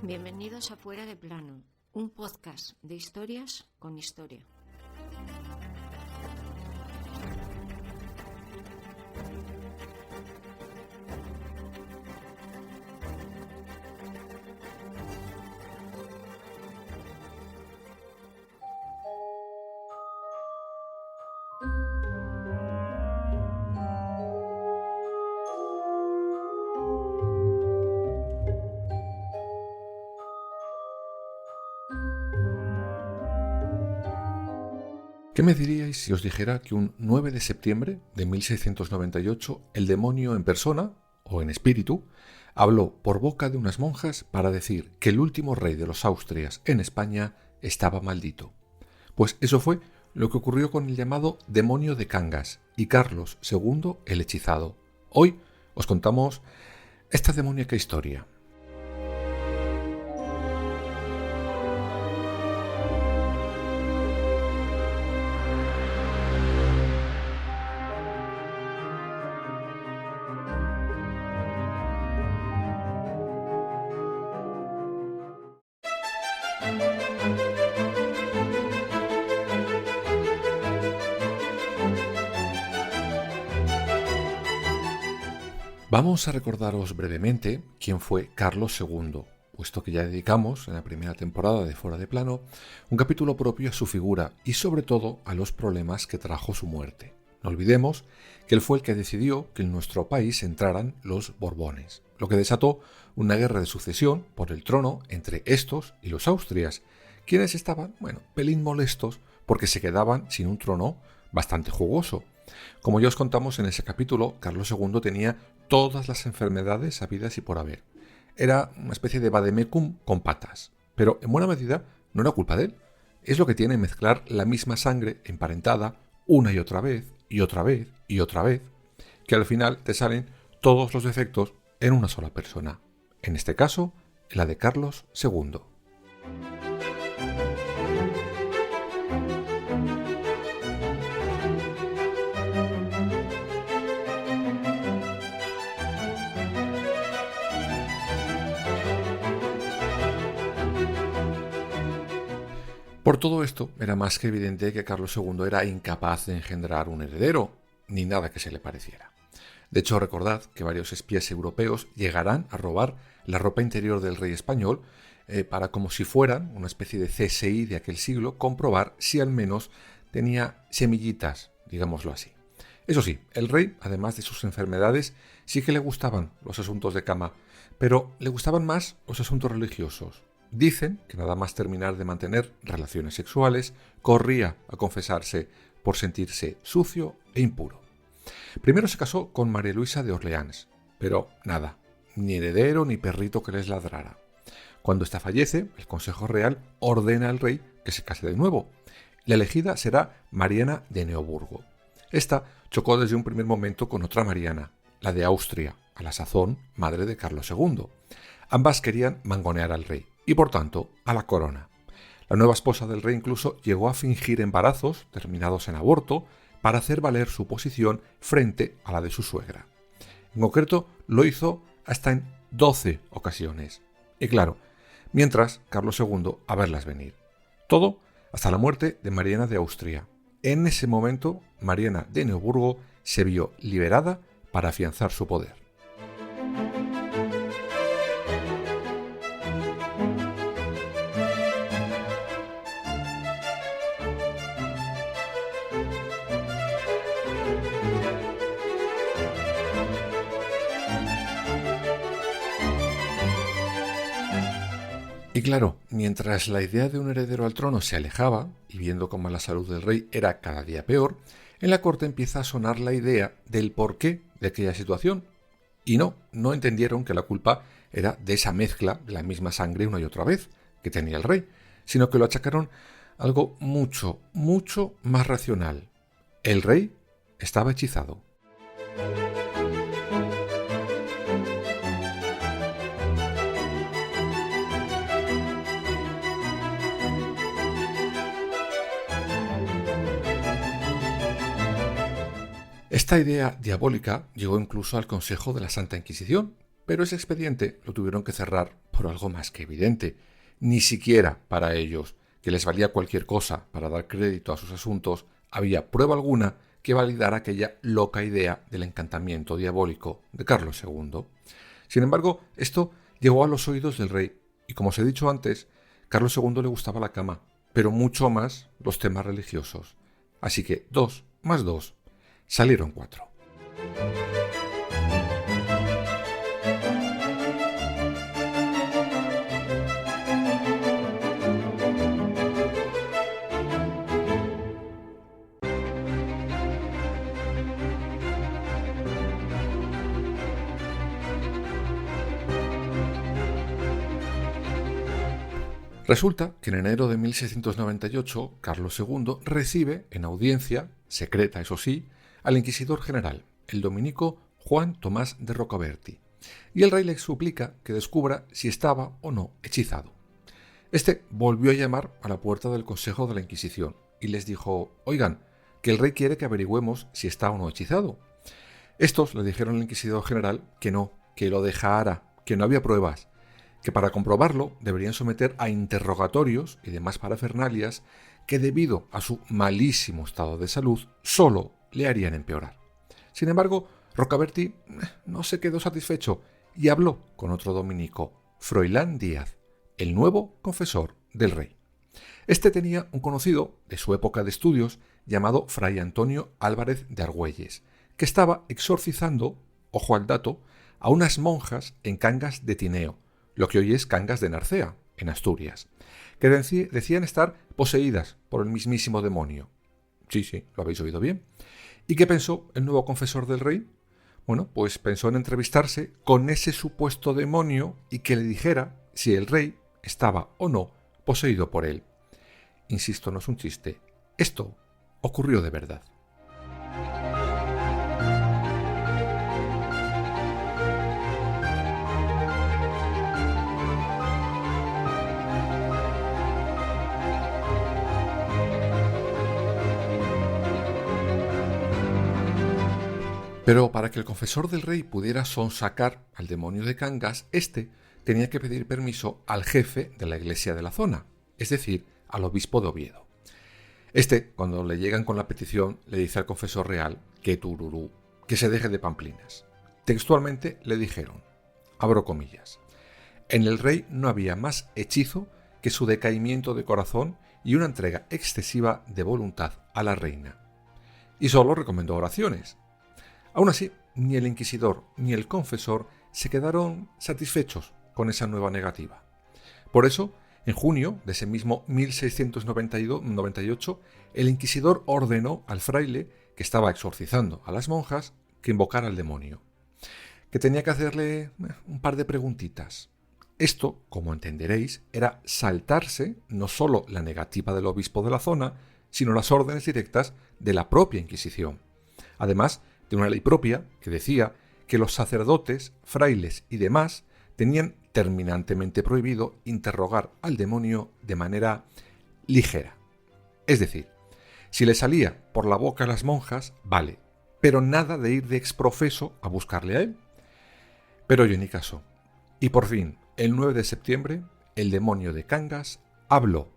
Bienvenidos a Fuera de Plano, un podcast de historias con historia. ¿Qué me diríais si os dijera que un 9 de septiembre de 1698 el demonio en persona, o en espíritu, habló por boca de unas monjas para decir que el último rey de los Austrias en España estaba maldito? Pues eso fue lo que ocurrió con el llamado demonio de Cangas y Carlos II el hechizado. Hoy os contamos esta demoníaca historia. Vamos a recordaros brevemente quién fue Carlos II, puesto que ya dedicamos en la primera temporada de Fuera de Plano un capítulo propio a su figura y sobre todo a los problemas que trajo su muerte. No olvidemos que él fue el que decidió que en nuestro país entraran los Borbones, lo que desató una guerra de sucesión por el trono entre estos y los Austrias, quienes estaban, pelín molestos porque se quedaban sin un trono bastante jugoso. Como ya os contamos en ese capítulo, Carlos II tenía todas las enfermedades habidas y por haber. Era una especie de vademecum con patas, pero en buena medida no era culpa de él. Es lo que tiene mezclar la misma sangre emparentada una y otra vez, y otra vez, y otra vez, que al final te salen todos los defectos en una sola persona. En este caso, la de Carlos II. Por todo esto, era más que evidente que Carlos II era incapaz de engendrar un heredero, ni nada que se le pareciera. De hecho, recordad que varios espías europeos llegarán a robar la ropa interior del rey español para, como si fueran una especie de CSI de aquel siglo, comprobar si al menos tenía semillitas, digámoslo así. Eso sí, el rey, además de sus enfermedades, sí que le gustaban los asuntos de cama, pero le gustaban más los asuntos religiosos. Dicen que nada más terminar de mantener relaciones sexuales, corría a confesarse por sentirse sucio e impuro. Primero se casó con María Luisa de Orleans, pero nada, ni heredero ni perrito que les ladrara. Cuando ésta fallece, el Consejo Real ordena al rey que se case de nuevo. La elegida será Mariana de Neoburgo. Esta chocó desde un primer momento con otra Mariana, la de Austria, a la sazón madre de Carlos II. Ambas querían mangonear al rey y, por tanto, a la corona. La nueva esposa del rey incluso llegó a fingir embarazos terminados en aborto para hacer valer su posición frente a la de su suegra. En concreto, lo hizo hasta en 12 ocasiones. Y claro, mientras Carlos II a verlas venir. Todo hasta la muerte de Mariana de Austria. En ese momento, Mariana de Neoburgo se vio liberada para afianzar su poder. Y claro, mientras la idea de un heredero al trono se alejaba, y viendo cómo la salud del rey era cada día peor, en la corte empieza a sonar la idea del porqué de aquella situación. Y no entendieron que la culpa era de esa mezcla de la misma sangre una y otra vez que tenía el rey, sino que lo achacaron a algo mucho, mucho más racional. El rey estaba hechizado. Esta idea diabólica llegó incluso al Consejo de la Santa Inquisición, pero ese expediente lo tuvieron que cerrar por algo más que evidente. Ni siquiera para ellos, que les valía cualquier cosa para dar crédito a sus asuntos, había prueba alguna que validara aquella loca idea del encantamiento diabólico de Carlos II. Sin embargo, esto llegó a los oídos del rey, y como os he dicho antes, Carlos II le gustaba la cama, pero mucho más los temas religiosos. Así que 2 más 2 salieron 4. Resulta que en enero de 1698 Carlos II recibe en audiencia, secreta eso sí, al inquisidor general, el dominico Juan Tomás de Rocaberti, y el rey le suplica que descubra si estaba o no hechizado. Este volvió a llamar a la puerta del Consejo de la Inquisición y les dijo: «Oigan, que el rey quiere que averigüemos si está o no hechizado». Estos le dijeron al inquisidor general que no, que lo dejara, que no había pruebas, que para comprobarlo deberían someter a interrogatorios y demás parafernalias que, debido a su malísimo estado de salud, solo le harían empeorar. Sin embargo, Rocaberti no se quedó satisfecho y habló con otro dominico, Froilán Díaz, el nuevo confesor del rey. Este tenía un conocido de su época de estudios llamado Fray Antonio Álvarez de Argüelles, que estaba exorcizando, ojo al dato, a unas monjas en Cangas de Tineo, lo que hoy es Cangas de Narcea, en Asturias, que decían estar poseídas por el mismísimo demonio. Sí, lo habéis oído bien. ¿Y qué pensó el nuevo confesor del rey? Bueno, pues pensó en entrevistarse con ese supuesto demonio y que le dijera si el rey estaba o no poseído por él. Insisto, no es un chiste. Esto ocurrió de verdad. Pero para que el confesor del rey pudiera sonsacar al demonio de Cangas, éste tenía que pedir permiso al jefe de la iglesia de la zona, es decir, al obispo de Oviedo. Este, cuando le llegan con la petición, le dice al confesor real que tururú, que se deje de pamplinas. Textualmente le dijeron, abro comillas, en el rey no había más hechizo que su decaimiento de corazón y una entrega excesiva de voluntad a la reina. Y solo recomendó oraciones. Aún así, ni el inquisidor ni el confesor se quedaron satisfechos con esa nueva negativa. Por eso, en junio de ese mismo 1698, el inquisidor ordenó al fraile, que estaba exorcizando a las monjas, que invocara al demonio, que tenía que hacerle un par de preguntitas. Esto, como entenderéis, era saltarse no solo la negativa del obispo de la zona, sino las órdenes directas de la propia Inquisición. Además de una ley propia que decía que los sacerdotes, frailes y demás tenían terminantemente prohibido interrogar al demonio de manera ligera. Es decir, si le salía por la boca a las monjas, vale, pero nada de ir de exprofeso a buscarle a él. Pero yo ni caso. Y por fin, el 9 de septiembre, el demonio de Cangas habló.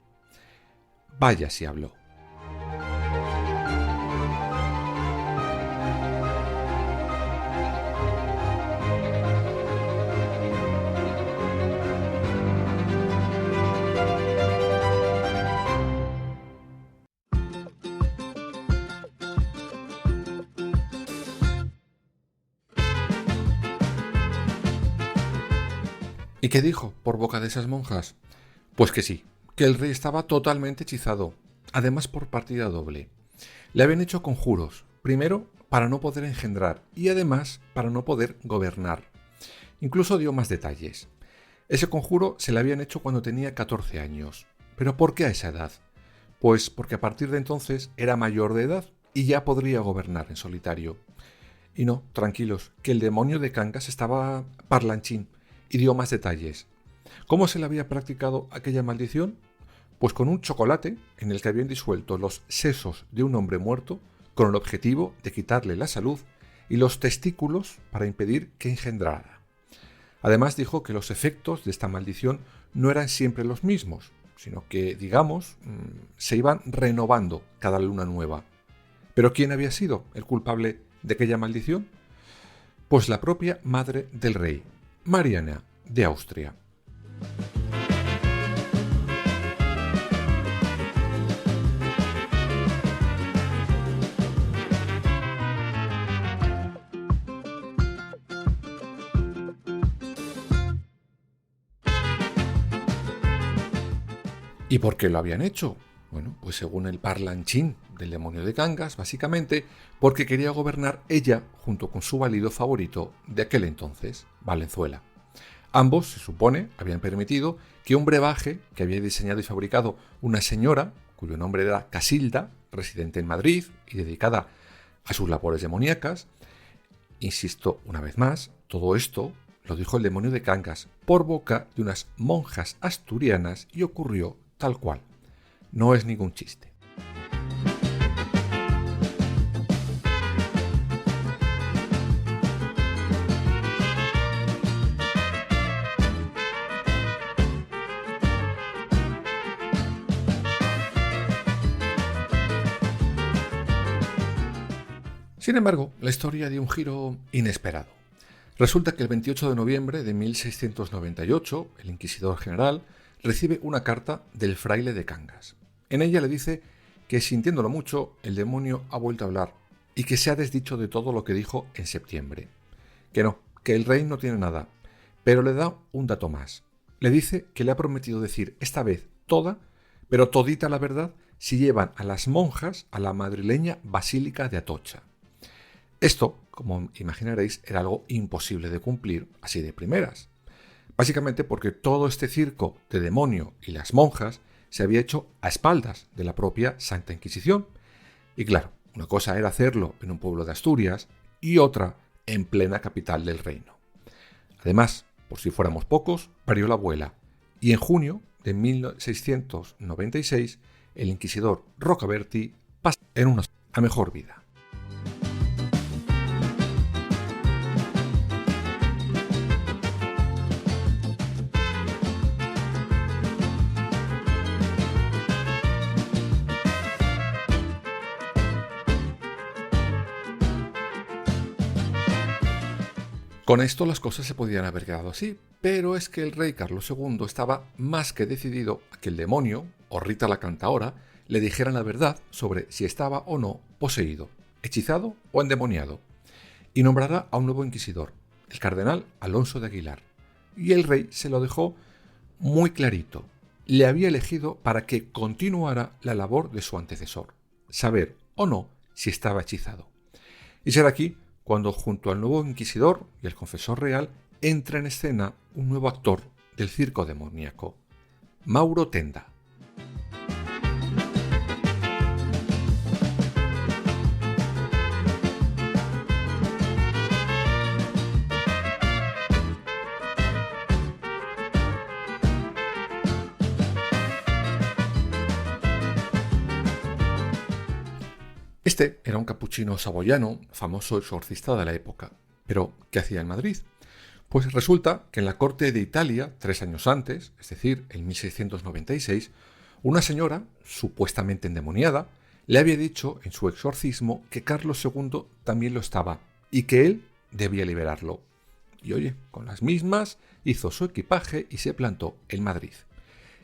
Vaya si habló. ¿Y qué dijo por boca de esas monjas? Pues que sí, que el rey estaba totalmente hechizado, además por partida doble. Le habían hecho conjuros, primero para no poder engendrar y además para no poder gobernar. Incluso dio más detalles. Ese conjuro se le habían hecho cuando tenía 14 años. ¿Pero por qué a esa edad? Pues porque a partir de entonces era mayor de edad y ya podría gobernar en solitario. Y no, tranquilos, que el demonio de Cangas estaba parlanchín y dio más detalles. ¿Cómo se le había practicado aquella maldición? Pues con un chocolate en el que habían disuelto los sesos de un hombre muerto con el objetivo de quitarle la salud y los testículos para impedir que engendrara. Además dijo que los efectos de esta maldición no eran siempre los mismos, sino que, digamos, se iban renovando cada luna nueva. ¿Pero quién había sido el culpable de aquella maldición? Pues la propia madre del rey, Mariana de Austria. ¿Y por qué lo habían hecho? Bueno, pues según el parlanchín del demonio de Cangas, básicamente porque quería gobernar ella junto con su valido favorito de aquel entonces, Valenzuela. Ambos, se supone, habían permitido que un brebaje que había diseñado y fabricado una señora, cuyo nombre era Casilda, residente en Madrid y dedicada a sus labores demoníacas, insisto una vez más, todo esto lo dijo el demonio de Cangas por boca de unas monjas asturianas y ocurrió tal cual. No es ningún chiste. Sin embargo, la historia dio un giro inesperado. Resulta que el 28 de noviembre de 1698, el inquisidor general recibe una carta del fraile de Cangas. En ella le dice que, sintiéndolo mucho, el demonio ha vuelto a hablar y que se ha desdicho de todo lo que dijo en septiembre. Que no, que el rey no tiene nada, pero le da un dato más. Le dice que le ha prometido decir esta vez toda, pero todita la verdad, si llevan a las monjas a la madrileña Basílica de Atocha. Esto, como imaginaréis, era algo imposible de cumplir así de primeras. Básicamente porque todo este circo de demonio y las monjas se había hecho a espaldas de la propia Santa Inquisición. Y claro, una cosa era hacerlo en un pueblo de Asturias y otra en plena capital del reino. Además, por si fuéramos pocos, parió la abuela, y en junio de 1696 el inquisidor Rocabertí pasa en una a mejor vida. Con esto las cosas se podían haber quedado así, pero es que el rey Carlos II estaba más que decidido a que el demonio, o Rita la Cantaora, le dijeran la verdad sobre si estaba o no poseído, hechizado o endemoniado, y nombrará a un nuevo inquisidor, el cardenal Alonso de Aguilar. Y el rey se lo dejó muy clarito. Le había elegido para que continuara la labor de su antecesor, saber o no si estaba hechizado. Y será aquí cuando junto al nuevo inquisidor y el confesor real entra en escena un nuevo actor del circo demoníaco, Mauro Tenda. Este era un capuchino saboyano, famoso exorcista de la época. Pero, ¿qué hacía en Madrid? Pues resulta que en la corte de Italia, 3 años antes, es decir, en 1696, una señora, supuestamente endemoniada, le había dicho en su exorcismo que Carlos II también lo estaba y que él debía liberarlo. Y oye, con las mismas hizo su equipaje y se plantó en Madrid.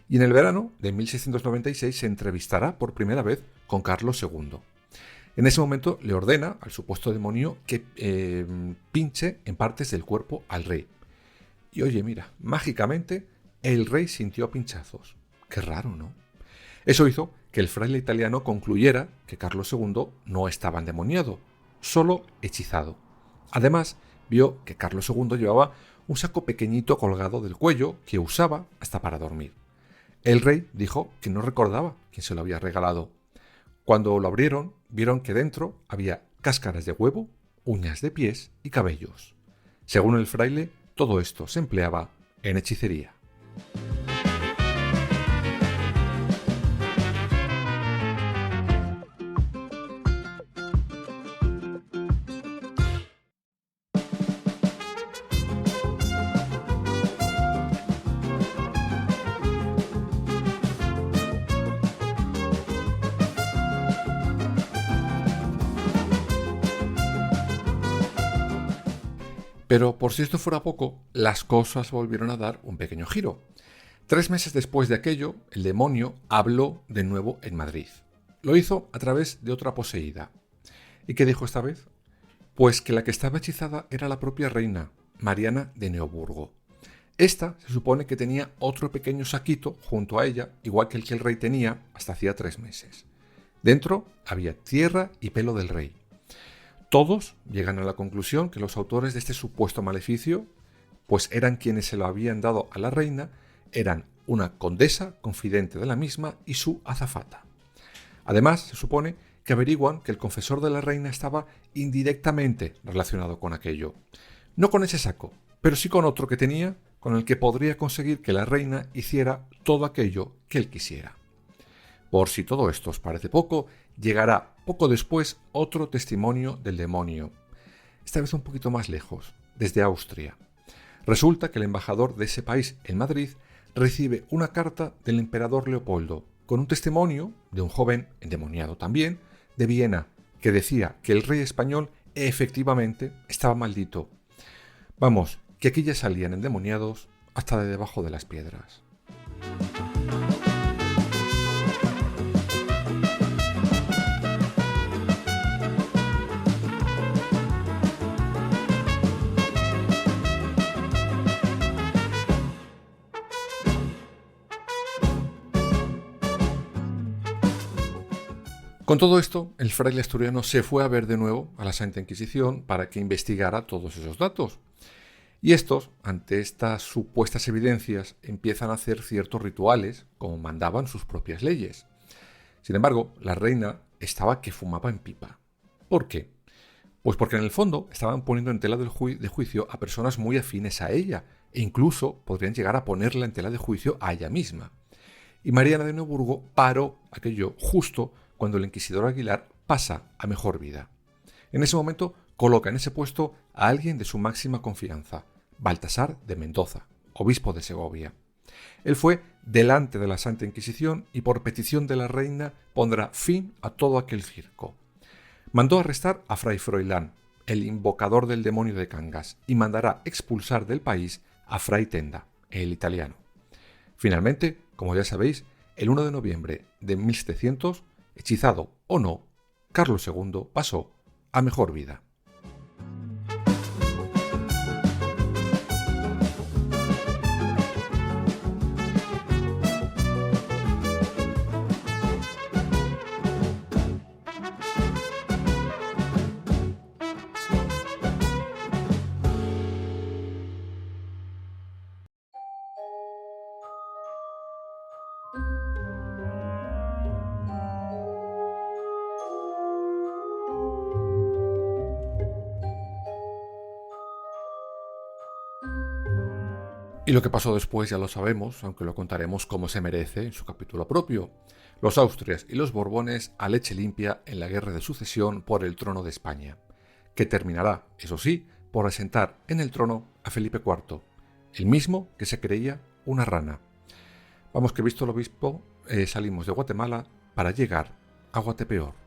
Y en el verano de 1696 se entrevistará por primera vez con Carlos II. En ese momento le ordena al supuesto demonio que pinche en partes del cuerpo al rey. Y oye, mira, mágicamente el rey sintió pinchazos. Qué raro, ¿no? Eso hizo que el fraile italiano concluyera que Carlos II no estaba endemoniado, solo hechizado. Además, vio que Carlos II llevaba un saco pequeñito colgado del cuello que usaba hasta para dormir. El rey dijo que no recordaba quién se lo había regalado. Cuando lo abrieron, vieron que dentro había cáscaras de huevo, uñas de pies y cabellos. Según el fraile, todo esto se empleaba en hechicería. Pero por si esto fuera poco, las cosas volvieron a dar un pequeño giro. 3 meses después de aquello, el demonio habló de nuevo en Madrid. Lo hizo a través de otra poseída. ¿Y qué dijo esta vez? Pues que la que estaba hechizada era la propia reina, Mariana de Neoburgo. Esta se supone que tenía otro pequeño saquito junto a ella, igual que el rey tenía hasta hacía 3 meses. Dentro había tierra y pelo del rey. Todos llegan a la conclusión que los autores de este supuesto maleficio, pues eran quienes se lo habían dado a la reina, eran una condesa confidente de la misma y su azafata. Además, se supone que averiguan que el confesor de la reina estaba indirectamente relacionado con aquello. No con ese saco, pero sí con otro que tenía, con el que podría conseguir que la reina hiciera todo aquello que él quisiera. Por si todo esto os parece poco, llegará poco después otro testimonio del demonio, esta vez un poquito más lejos, desde Austria. Resulta que el embajador de ese país en Madrid recibe una carta del emperador Leopoldo, con un testimonio de un joven, endemoniado también, de Viena, que decía que el rey español efectivamente estaba maldito. Vamos, que aquí ya salían endemoniados hasta de debajo de las piedras. Con todo esto, el fraile asturiano se fue a ver de nuevo a la Santa Inquisición para que investigara todos esos datos. Y estos, ante estas supuestas evidencias, empiezan a hacer ciertos rituales, como mandaban sus propias leyes. Sin embargo, la reina estaba que fumaba en pipa. ¿Por qué? Pues porque en el fondo estaban poniendo en tela de juicio a personas muy afines a ella, e incluso podrían llegar a ponerla en tela de juicio a ella misma. Y Mariana de Neoburgo paró aquello justo cuando el inquisidor Aguilar pasa a mejor vida. En ese momento coloca en ese puesto a alguien de su máxima confianza, Baltasar de Mendoza, obispo de Segovia. Él fue delante de la Santa Inquisición y por petición de la reina pondrá fin a todo aquel circo. Mandó arrestar a Fray Froilán, el invocador del demonio de Cangas, y mandará expulsar del país a Fray Tenda, el italiano. Finalmente, como ya sabéis, el 1 de noviembre de 1700, hechizado o no, Carlos II pasó a mejor vida. Y lo que pasó después ya lo sabemos, aunque lo contaremos como se merece en su capítulo propio. Los Austrias y los Borbones a leche limpia en la guerra de sucesión por el trono de España, que terminará, eso sí, por asentar en el trono a Felipe IV, el mismo que se creía una rana. Vamos que visto lo obispo, salimos de Guatemala para llegar a Guatepeor.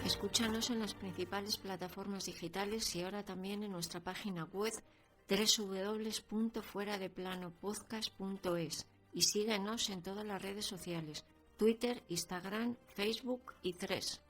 Escúchanos en las principales plataformas digitales y ahora también en nuestra página web www.fueradeplanopodcast.es y síguenos en todas las redes sociales, Twitter, Instagram, Facebook y Threads.